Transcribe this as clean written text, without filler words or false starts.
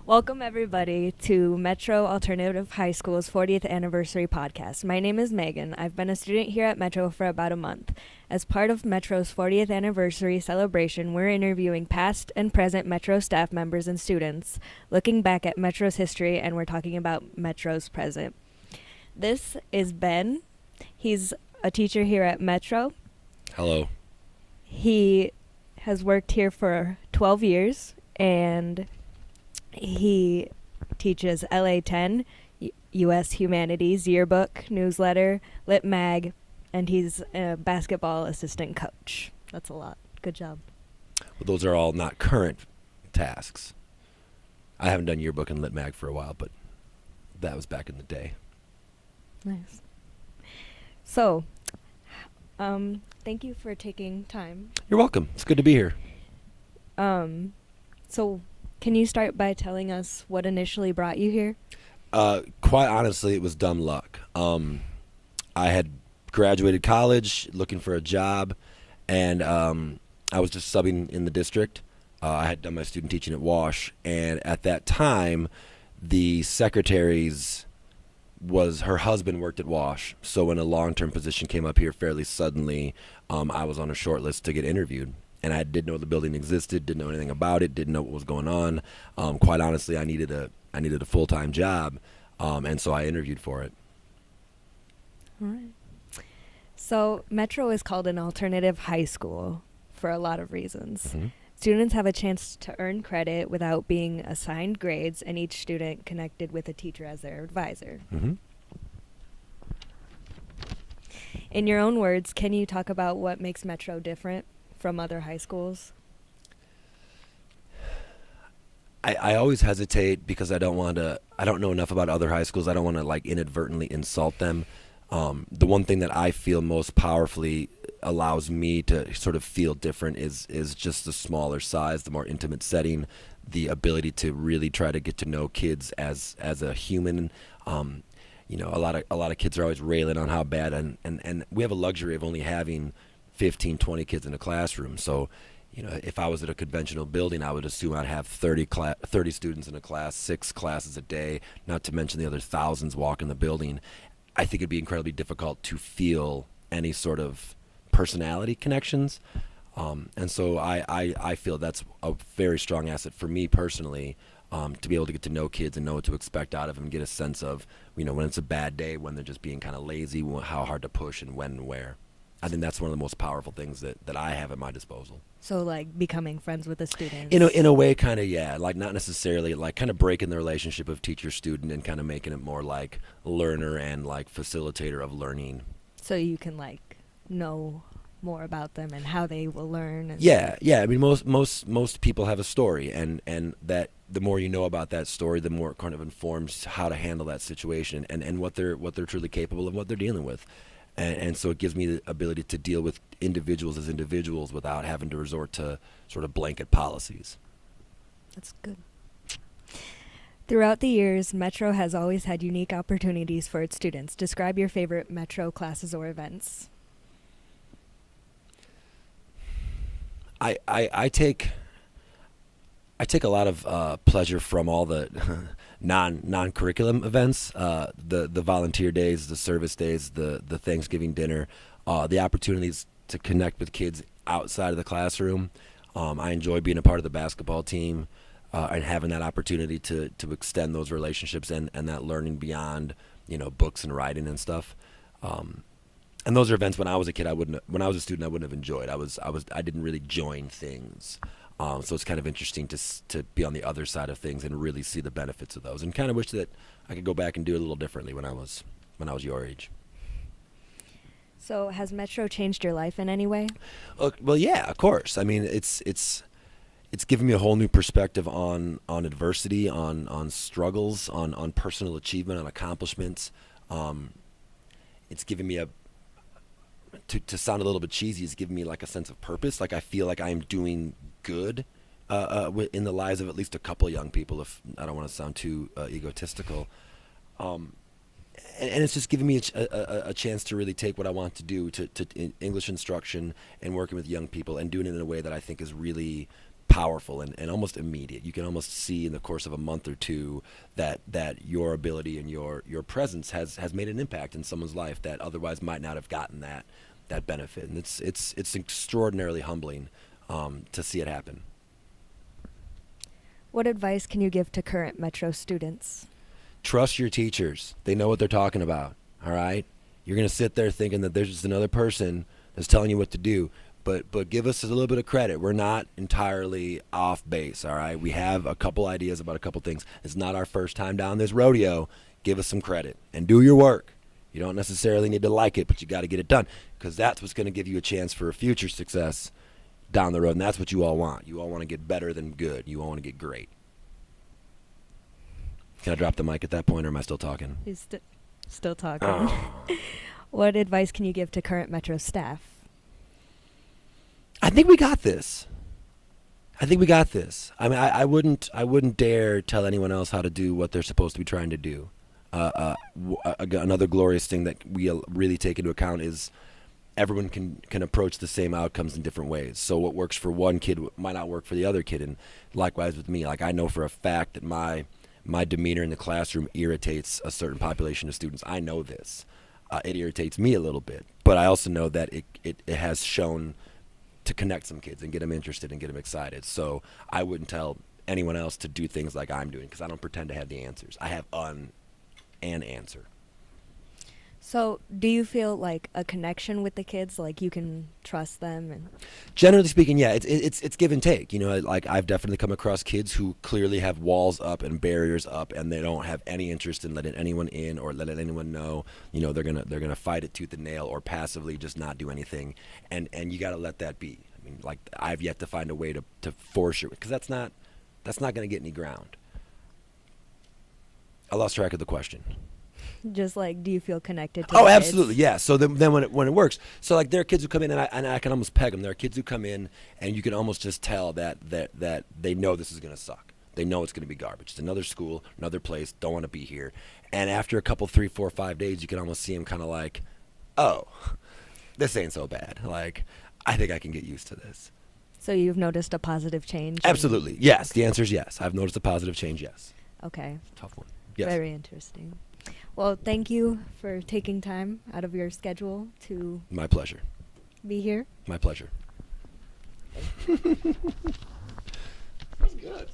Welcome, everybody, to Metro Alternative High School's 40th anniversary podcast. My name is Megan. I've been a student here at Metro for about a month. As part of Metro's 40th anniversary celebration, we're interviewing past and present Metro staff members and students, looking back at Metro's history, and we're talking about Metro's present. This is Ben. He's a teacher here at Metro. Hello. He has worked here for 12 years, and he teaches LA 10, US Humanities, Yearbook, Newsletter, Lit Mag, and he's a basketball assistant coach. That's a lot. Good job. Well, those are all not current tasks. I haven't done Yearbook and Lit Mag for a while, but that was back in the day. Nice. So, thank you for taking time. You're welcome. It's good to be here. So, can you start by telling us what initially brought you here? Quite honestly, it was dumb luck. I had graduated college looking for a job, and I was just subbing in the district. I had done my student teaching at Wash, and at that time, the secretary's her husband worked at Wash. So when a long-term position came up here fairly suddenly, I was on a short list to get interviewed. And I didn't know the building existed, didn't know anything about it, didn't know what was going on. Quite honestly, I needed a full-time job, and so I interviewed for it. All right. So Metro is called an alternative high school for a lot of reasons. Mm-hmm. Students have a chance to earn credit without being assigned grades, and each student connected with a teacher as their advisor. Mm-hmm. In your own words, can you talk about what makes Metro different from other high schools? I always hesitate because I don't know enough about other high schools. I don't want to inadvertently insult them. The one thing that I feel most powerfully allows me to sort of feel different is just the smaller size, the more intimate setting, the ability to really try to get to know kids as a human. A lot of kids are always railing on how bad, and we have a luxury of only having 15, 20 kids in a classroom. So, if I was at a conventional building, I would assume I'd have 30 students in a class, 6 classes a day, not to mention the other thousands walking the building. I think it'd be incredibly difficult to feel any sort of personality connections. And so I feel that's a very strong asset for me personally, to be able to get to know kids and know what to expect out of them, get a sense of, when it's a bad day, when they're just being kind of lazy, how hard to push and when and where. I think that's one of the most powerful things that I have at my disposal. So, becoming friends with the students? In a way, kind of, yeah. Not necessarily, kind of breaking the relationship of teacher-student and kind of making it more like learner and, facilitator of learning. So you can, know more about them and how they will learn? Yeah. I mean, most people have a story, and that the more you know about that story, the more it kind of informs how to handle that situation and what they're truly capable of, what they're dealing with. And so it gives me the ability to deal with individuals as individuals without having to resort to sort of blanket policies. That's good. Throughout the years, Metro has always had unique opportunities for its students. Describe your favorite Metro classes or events. I take a lot of pleasure from all the non-curriculum events, the volunteer days, the service days, the Thanksgiving dinner, the opportunities to connect with kids outside of the classroom. I enjoy being a part of the basketball team and having that opportunity to extend those relationships and that learning beyond books and writing and stuff. And those are events when I was a kid when I was a student I wouldn't have enjoyed. I didn't really join things. So it's kind of interesting to be on the other side of things and really see the benefits of those, and kind of wish that I could go back and do it a little differently when I was your age. So has Metro changed your life in any way? Well, yeah, of course. I mean, it's given me a whole new perspective on adversity, on struggles, on personal achievement, on accomplishments. It's given me to sound a little bit cheesy, it's given me a sense of purpose. I feel like I'm doing good in the lives of at least a couple of young people, if I don't want to sound too egotistical. And it's just given me a chance to really take what I want to do to English instruction and working with young people and doing it in a way that I think is really powerful and almost immediate. You can almost see in the course of a month or two that your ability and your presence has made an impact in someone's life that otherwise might not have gotten that benefit. And it's extraordinarily humbling to see it happen. What advice can you give to current Metro students? Trust your teachers. They know what they're talking about. All right? You're going to sit there thinking that there's just another person that's telling you what to do. But give us a little bit of credit. We're not entirely off base, all right? We have a couple ideas about a couple things. It's not our first time down this rodeo. Give us some credit and do your work. You don't necessarily need to like it, but you got to get it done because that's what's going to give you a chance for a future success down the road, and that's what you all want. You all want to get better than good. You all want to get great. Can I drop the mic at that point, or am I still talking? He's still talking. What advice can you give to current Metro staff? I think we got this. I mean, I wouldn't dare tell anyone else how to do what they're supposed to be trying to do. Another glorious thing that we really take into account is everyone can approach the same outcomes in different ways. So what works for one kid might not work for the other kid, and likewise with me. Like I know for a fact that my demeanor in the classroom irritates a certain population of students. I know this. It irritates me a little bit, but I also know that it has shown to connect some kids and get them interested and get them excited. So I wouldn't tell anyone else to do things like I'm doing because I don't pretend to have the answers. I have an answer. So do you feel like a connection with the kids, like you can trust them? And generally speaking, yeah, it's give and take. You know, like I've definitely come across kids who clearly have walls up and barriers up, and they don't have any interest in letting anyone in or letting anyone know. You know, they're gonna fight it tooth and nail or passively just not do anything, and you got to let that be. I mean, like I've yet to find a way to force it because that's not gonna get any ground. I lost track of the question. just like, do you feel connected to Oh, the absolutely, kids? yeah. So then when it works, so like there are kids who come in and I can almost peg them. There are kids who come in and you can almost just tell that they know this is gonna suck. They know it's gonna be garbage. It's another school, another place. Don't want to be here. And after a couple, 3, 4, 5 days, you can almost see them kind of like, oh, this ain't so bad. Like, I think I can get used to this. So you've noticed a positive change? Absolutely, yes. The answer is yes. I've noticed a positive change. Yes. Okay. Tough one. Yes. Very interesting. Well, thank you for taking time out of your schedule to My pleasure. be here. My pleasure. That's good.